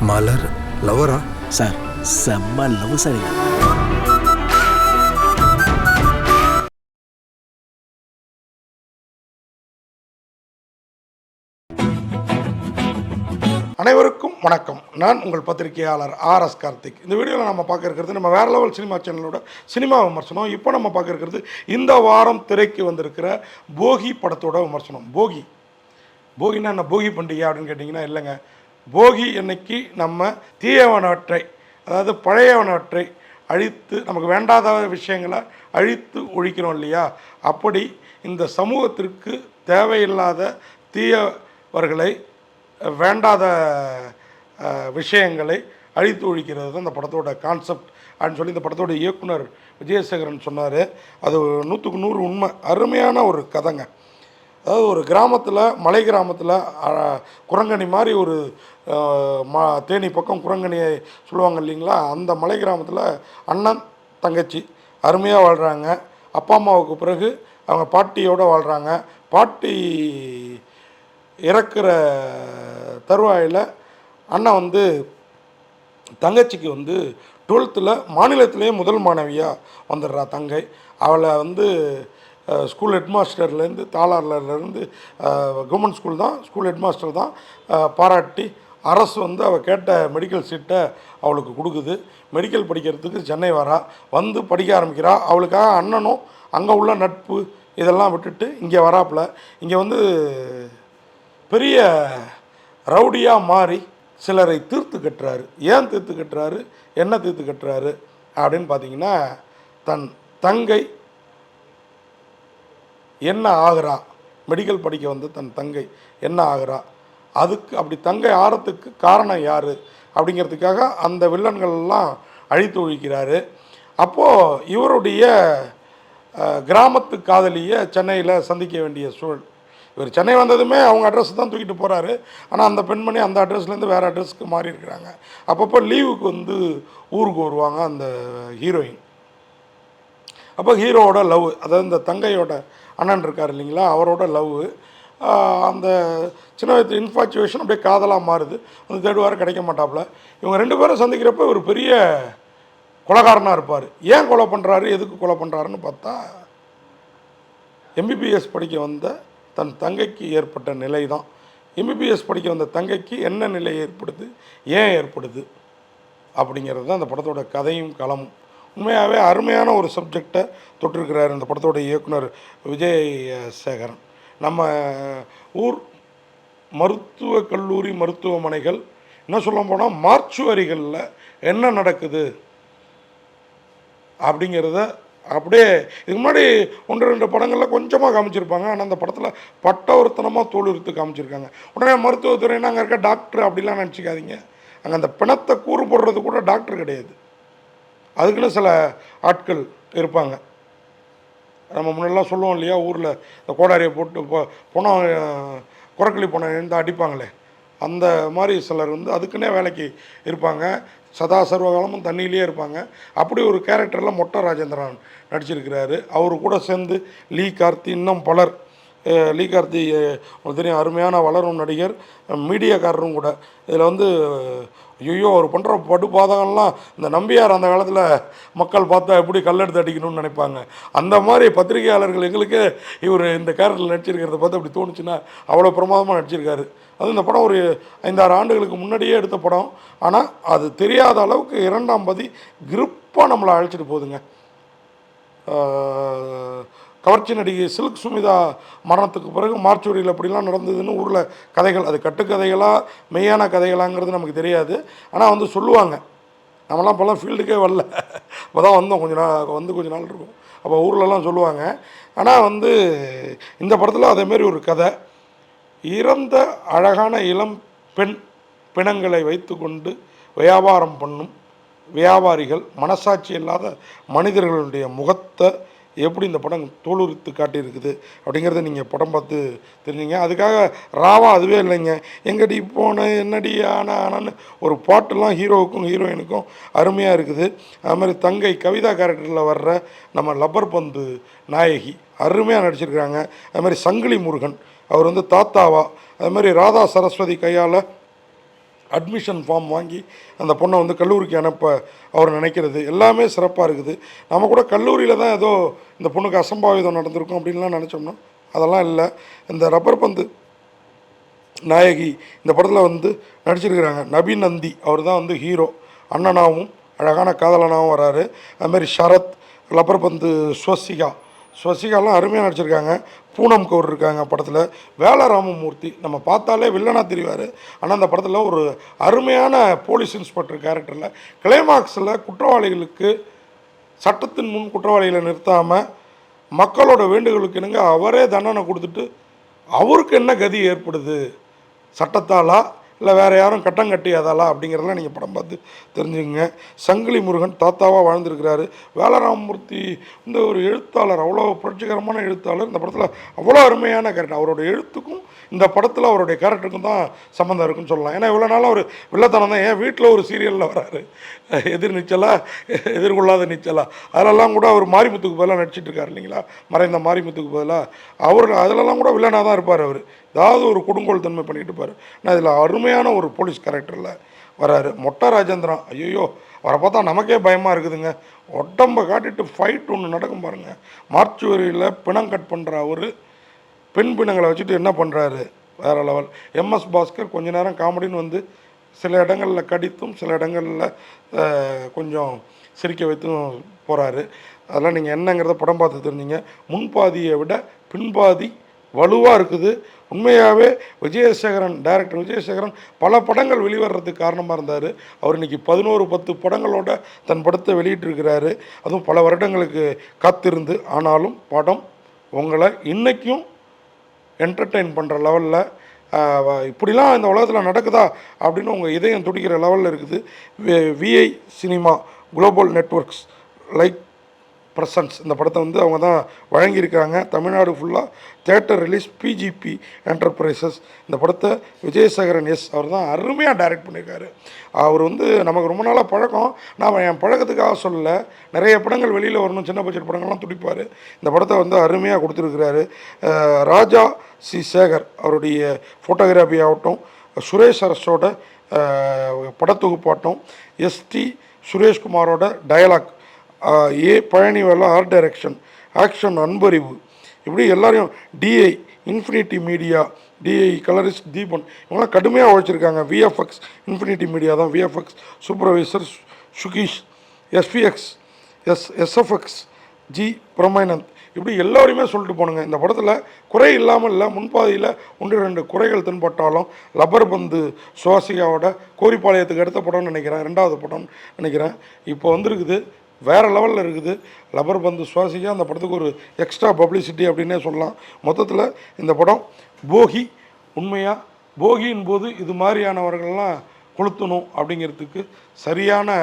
மலர் லவரா sir? செம்ம love sir. அனைவருக்கும் வணக்கம். நான் உங்கள் பத்திரிகையாளர் RS கார்த்திக். இந்த வீடியோவில் நம்ம பார்க்க இருக்கிறது நம்ம வேறு லெவல் சினிமா சேனலோட சினிமா விமர்சனம். இப்போ நம்ம பார்க்க இருக்கிறது இந்த வாரம் திரைக்கு வந்திருக்கிற போகி படத்தோட விமர்சனம். போகினா என்ன, போகி பண்டிகை அப்படின்னு கேட்டிங்கன்னா இல்லைங்க. போகி அன்னைக்கு நம்ம தீயவனவற்றை, அதாவது பழையவனவற்றை அழித்து, நமக்கு வேண்டாத விஷயங்களை அழித்து ஒழிக்கிறோம் இல்லையா, அப்படி இந்த சமூகத்திற்கு தேவையில்லாத தீயவர்களை, வேண்டாத விஷயங்களை அழித்து ஒழிக்கிறது தான் இந்த படத்தோட கான்செப்ட் அப்படின்னு சொல்லி இந்த படத்தோட இயக்குனர் விஜயசேகரன் சொன்னார். அது 100க்கு 100 உண்மை. அருமையான ஒரு கதைங்க. அதாவது ஒரு கிராமத்தில், மலை கிராமத்தில் குரங்கணி மாதிரி ஒரு தேனி பக்கம் குரங்கணியை சொல்லுவாங்க இல்லைங்களா, அந்த மலை கிராமத்தில் அண்ணன் தங்கச்சி அருமையாக வாழ்கிறாங்க. அப்பா அம்மாவுக்கு பிறகு அவங்க பாட்டியோடு வாழ்கிறாங்க. பாட்டி இறக்குற தருவாயில் அண்ணன் வந்து தங்கச்சிக்கு வந்து 12th மாநிலத்திலே முதல் மாணவியாக வந்துடுறா தங்கை. அவளை வந்து ஸ்கூல் ஹெட்மாஸ்டர்லேருந்து, தாளாரிலேருந்து, கவர்மெண்ட் ஸ்கூல் தான், ஸ்கூல் ஹெட்மாஸ்டர் தான் பாராட்டி அரசு வந்து அவள் கேட்ட மெடிக்கல் சீட்டை அவளுக்கு கொடுக்குது. மெடிக்கல் படிக்கிறதுக்கு சென்னை வரா, வந்து படிக்க ஆரம்பிக்கிறா. அவளுக்காக அண்ணனும் அங்கே உள்ள நட்பு இதெல்லாம் விட்டுட்டு இங்கே வராப்புல. இங்கே வந்து பெரிய ரவுடியாக மாறி சிலரை தீர்த்து கட்டுறாரு. ஏன் தீர்த்து கட்டுறாரு, என்ன தீர்த்து கட்டுறாரு அப்படின்னு பார்த்தீங்கன்னா, தன் தங்கை என்ன ஆகிறா, மெடிக்கல் படிக்க வந்து தன் தங்கை என்ன ஆகிறா, அதுக்கு அப்படி தங்கை ஆறத்துக்கு காரணம் யார் அப்படிங்கிறதுக்காக அந்த வில்லன்கள்லாம் அழித்து ஒழிக்கிறாரு. அப்போது இவருடைய கிராமத்து காதலியை சென்னையில் சந்திக்க வேண்டிய சூழல். இவர் சென்னை வந்ததுமே அவங்க அட்ரஸ் தான் தூக்கிட்டு போகிறாரு. ஆனால் அந்த பெண்மணி அந்த அட்ரஸ்லேருந்து வேறு அட்ரஸ்க்கு மாறி இருக்கிறாங்க. அப்பப்போ லீவுக்கு வந்து ஊருக்கு வருவாங்க அந்த ஹீரோயின். அப்போ ஹீரோவோட லவ், அதாவது இந்த தங்கையோட அண்ணன் இருக்கார் இல்லைங்களா, அவரோட லவ், அந்த சின்ன வயசு இன்ஃபாச்சுவேஷன் அப்படியே காதலாக மாறுது. வந்து தேடுவார், கிடைக்க மாட்டாப்புல. இவங்க 2 பேரும் சந்திக்கிறப்ப ஒரு பெரிய கொலைகாரனாக இருப்பார். ஏன் கொலை பண்ணுறாரு, எதுக்கு கொலை பண்ணுறாருன்னு பார்த்தா, MBBS படிக்க வந்த தன் தங்கைக்கு ஏற்பட்ட நிலை தான். MBBS படிக்க வந்த தங்கைக்கு என்ன நிலை ஏற்படுது, ஏன் ஏற்படுது அப்படிங்கிறது தான் இந்த படத்தோட கதையும் களமும். உண்மையாகவே அருமையான ஒரு சப்ஜெக்டை தொட்டிருக்கிறார் இந்த படத்தோட இயக்குனர் விஜயசேகரன். நம்ம ஊர் மருத்துவக் கல்லூரி, மருத்துவமனைகள், என்ன சொல்ல போனால் மார்ச்சுவரிகளில் என்ன நடக்குது அப்படிங்கிறத அப்படியே இதுக்கு முன்னாடி 1-2 படங்களில் கொஞ்சமாக காமிச்சிருப்பாங்க. ஆனால் அந்த படத்தில் பட்டவர்த்தனமாக தோலுரித்து காமிச்சிருக்காங்க. உடனே மருத்துவத்துறைன்னா அங்கே இருக்க டாக்டர் அப்படிலாம் நினச்சிக்காதீங்க. அங்கே அந்த பிணத்தை கூறு போடுறது கூட டாக்டர் கிடையாது, அதுக்குன்னு சில ஆட்கள் இருப்பாங்க. நம்ம முன்னெல்லாம் சொல்லுவோம் இல்லையா, ஊரில் இந்த கோடாரியை போட்டு பணம் குரக்களி பணம் எழுந்து அடிப்பாங்களே, அந்த மாதிரி சிலர் வந்து அதுக்குன்னே வேலைக்கு இருப்பாங்க. சதா சர்வகாலமும் தண்ணியிலே இருப்பாங்க. அப்படி ஒரு கேரக்டரில் மொட்டை ராஜேந்திரன் நடிச்சிருக்கிறாரு. அவர் கூட சேர்ந்து லீ கார்த்தி, இன்னும் பலர். லீ கார்த்தி உங்களுக்கு தெரியும், அருமையான வளரும் நடிகர், மீடியாக்காரரும் கூட. இதில் வந்து ஐயோ அவர் பண்ணுற படுபாதகம்லாம் இந்த நம்பியார் அந்த காலத்தில் மக்கள் பார்த்தா எப்படி கல்லெடுத்து அடிக்கணும்னு நினைப்பாங்க. அந்த மாதிரி பத்திரிகையாளர்கள் எங்களுக்கு இவர் இந்த கேரக்டரில் நடிச்சிருக்கிறத பார்த்து அப்படி தோணுச்சுன்னா, அவ்வளோ பிரமாதமாக நடிச்சிருக்காரு. அது இந்த படம் ஒரு 5-6 ஆண்டுகளுக்கு முன்னாடியே எடுத்த படம். ஆனால் அது தெரியாத அளவுக்கு 2ஆம் பதி கிரிப்பாக நம்மளை அழைச்சிட்டு போகுதுங்க. கவர்ச்சி நடிகை சில்க் சுமிதா மரணத்துக்கு பிறகு மார்ச்சுவரியில் எப்படிலாம் நடந்ததுன்னு ஊரில் கதைகள், அது கட்டுக்கதைகளாக மெய்யான கதைகளாங்கிறது நமக்கு தெரியாது. ஆனால் வந்து சொல்லுவாங்க. நம்மளாம் இப்போல்லாம் ஃபீல்டுக்கே வரல, இப்போ தான் வந்தோம், கொஞ்ச நாள் இருக்கும். அப்போ ஊர்லலாம் சொல்லுவாங்க. ஆனால் வந்து இந்த படத்தில் அதேமாரி ஒரு கதை. இறந்த அழகான இளம் பெண் பிணங்களை வைத்து கொண்டு வியாபாரம் பண்ணும் வியாபாரிகள், மனசாட்சி இல்லாத மனிதர்களுடைய முகத்தை எப்படி இந்த படம் தோலுரித்து காட்டியிருக்குது அப்படிங்கிறத நீங்கள் படம் பார்த்து தெரிஞ்சிங்க. அதுக்காக ராவா அதுவே இல்லைங்க, எங்கடி போன என்னடி ஆனான்னு ஒரு பாட்டெல்லாம் ஹீரோவுக்கும் ஹீரோயினுக்கும் அருமையாக இருக்குது. அது மாதிரி தங்கை கவிதா கேரக்டரில் வர்ற நம்ம லப்பர் பந்து நாயகி அருமையாக நடிச்சிருக்கிறாங்க. அது மாதிரி சங்கிலி முருகன் அவர் வந்து தாத்தாவா, அது மாதிரி ராதா சரஸ்வதி கையால் அட்மிஷன் ஃபார்ம் வாங்கி அந்த பொண்ணை வந்து கல்லூரிக்கு அனுப்ப அவர் நினைக்கிறது எல்லாமே சிறப்பாக இருக்குது. நம்ம கூட கல்லூரியில் தான் ஏதோ இந்த பொண்ணுக்கு அசம்பாவிதம் நடந்திருக்கும் அப்படின்லாம் நினச்சோம்னா அதெல்லாம் இல்லை. இந்த ரப்பர் பந்து நாயகி இந்த படத்தில் வந்து நடிச்சிருக்கிறாங்க. நபீன் நந்தி அவர் தான் வந்து ஹீரோ, அண்ணனாகவும் அழகான காதலனாகவும் வராரு. அதுமாதிரி ஷரத், ரப்பர் பந்து ஸ்வசிகாலாம் அருமையாக நடிச்சிருக்காங்க. பூனம் கவுர் இருக்காங்க படத்தில். வேல ராமமூர்த்தி நம்ம பார்த்தாலே வில்லனாக தெரிவார். ஆனால் அந்த படத்தில் ஒரு அருமையான போலீஸ் இன்ஸ்பெக்டர் கேரக்டரில் கிளைமாக்ஸில் குற்றவாளிகளுக்கு சட்டத்தின் முன் குற்றவாளிகளை நிறுத்தாமல் மக்களோட வேண்டுகோளுக்கு இணங்க அவரே தண்டனை கொடுத்துட்டு அவருக்கு என்ன கதி ஏற்படுது, சட்டத்தாலா இல்லை வேறு யாரும் கட்டம் கட்டியாதாலா அப்படிங்கிறதெல்லாம் நீங்கள் படம் பார்த்து தெரிஞ்சுங்க. சங்கிலி முருகன் தாத்தாவாக வாழ்ந்துருக்கிறாரு. வேலராமமூர்த்தி இந்த ஒரு எழுத்தாளர், அவ்வளோ புரட்சிகரமான எழுத்தாளர். இந்த படத்தில் அவ்வளோ அருமையான கேரக்டர். அவரோட எழுத்துக்கும் இந்த படத்தில் அவருடைய கேரக்டருக்கும் தான் சம்மந்தம் இருக்குன்னு சொல்லலாம். ஏன்னா இவ்வளோ நாளும் அவர் வில்லத்தனம் தான். ஏன் வீட்டில் ஒரு சீரியலில் வராரு, எதிர் நீச்சலா எதிர்கொள்ளாத நீச்சலா, அதிலெல்லாம் கூட அவர் மாரிமுத்துக்கு பதிலாக நடிச்சிட்டு இருக்காரு இல்லைங்களா, மறைந்த மாரிமுத்துக்கு பதிலாக. அவர் அதிலெல்லாம் கூட வில்லனாக தான் இருப்பார். அவர் ஏதாவது ஒரு கொடுங்கோல் தன்மை பண்ணிட்டு இருப்பார். ஆனால் இதில் அருமையான ஒரு போலீஸ் கேரக்டரில் வராரு. மொட்டை ராஜேந்திரன், ஐயோ அவரை பார்த்தா நமக்கே பயமாக இருக்குதுங்க. உடம்பை காட்டிட்டு ஃபைட் ஒன்று நடக்கும் பாருங்கள். மார்ச்சுவரியில் பிணம் கட் பண்ணுற அவர் பெண் பிணங்களை வச்சுட்டு என்ன பண்ணுறாரு, வேறு லெவல். எம்எஸ் பாஸ்கர் கொஞ்ச நேரம் காமெடின்னு வந்து சில இடங்களில் கடித்தும் சில இடங்களில் கொஞ்சம் சிரிக்க வைத்தும் போகிறாரு. அதெல்லாம் நீங்கள் என்னங்கிறத படம் பார்த்து தெரிஞ்சிங்க. முன்பாதியை விட பின்பாதி வலுவாக இருக்குது. உண்மையாகவே டைரக்டர் விஜயசேகரன் பல படங்கள் வெளிவரதுக்கு காரணமாக இருந்தார். அவர் இன்றைக்கி 11-10 படங்களோட தன் படத்தை வெளியிட்டிருக்கிறாரு. அதுவும் பல வருடங்களுக்கு காத்திருந்து. ஆனாலும் படம் உங்களை இன்றைக்கும் என்டர்டெயின் பண்ணுற லெவலில், இப்படிலாம் இந்த உலகத்தில் நடக்குதா அப்படின்னு உங்கள் இதயம் துடிக்கிற லெவலில் இருக்குது. VI cinema global networks like presence இந்த படத்தை வந்து அவங்க தான் வழங்கியிருக்காங்க. தமிழ்நாடு ஃபுல்லாக தியேட்டர் ரிலீஸ் பிஜிபி என்டர்பிரைசஸ். இந்த படத்தை விஜயசேகரன் அவர் தான் அருமையாக டைரக்ட் பண்ணியிருக்காரு. அவர் வந்து நமக்கு ரொம்ப நாளாக பழக்கம். நான் என் பழக்கத்துக்காக சொல்லலை, நிறைய படங்கள் வெளியில் வரணும், சின்ன பட்ஜெட் படங்கள்லாம் துடிப்பார். இந்த படத்தை வந்து அருமையாக கொடுத்துருக்கிறாரு. ராஜா சி சேகர் அவருடைய ஃபோட்டோகிராஃபி ஆகட்டும், சுரேஷ் அரசோட படத்தொகுப்பாட்டம், எஸ்டி சுரேஷ்குமாரோட டயலாக், பழனிவேலா ஆர்ட் டைரக்ஷன், ஆக்ஷன் அன்பறிவு, இப்படி எல்லாரையும் DI Infinity media, DI colourist Deepan இவங்களாம் கடுமையாக உழைச்சிருக்காங்க. விஎஃப்எக்ஸ் இன்ஃபினிட்டி மீடியா தான் VFX supervisor Sukeesh, SPX SFX ஜி பிரமைனந்த், இப்படி எல்லோரையுமே சொல்லிட்டு போனுங்க. இந்த படத்தில் குறை இல்லாமல் இல்லை. முன்பாதியில் 1-2 குறைகள் தென்பட்டாலும் ரப்பர் பந்து சுவாசிகாவோட கோரிப்பாளையத்துக்கு அடுத்த படம்னு நினைக்கிறேன், 2வது படம்னு நினைக்கிறேன், இப்போ வந்திருக்குது. வேறு லெவலில் இருக்குது. ரப்பர் பந்து சுவாசிக்கா அந்த படத்துக்கு ஒரு எக்ஸ்ட்ரா பப்ளிசிட்டி அப்படின்னே சொல்லலாம். மொத்தத்தில் இந்த படம் போகி, உண்மையாக போகியின் போது இது மாதிரியானவர்கள்லாம் கொளுத்தணும் அப்படிங்கிறதுக்கு சரியான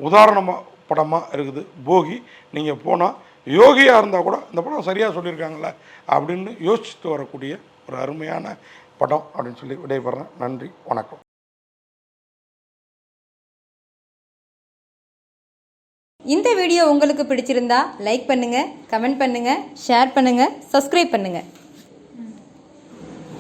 உதாரணமாக படமாக இருக்குது போகி. நீங்கள் போனால் யோகியாக இருந்தால் கூட இந்த படம் சரியாக சொல்லியிருக்காங்களே அப்படின்னு யோசிச்சுட்டு வரக்கூடிய ஒரு அருமையான படம் அப்படின்னு சொல்லி விடைபெறேன். நன்றி, வணக்கம். இந்த வீடியோ உங்களுக்கு பிடிச்சிருந்தா லைக் பண்ணுங்கள், கமெண்ட் பண்ணுங்கள், ஷேர் பண்ணுங்கள், சப்ஸ்கிரைப் பண்ணுங்கள்.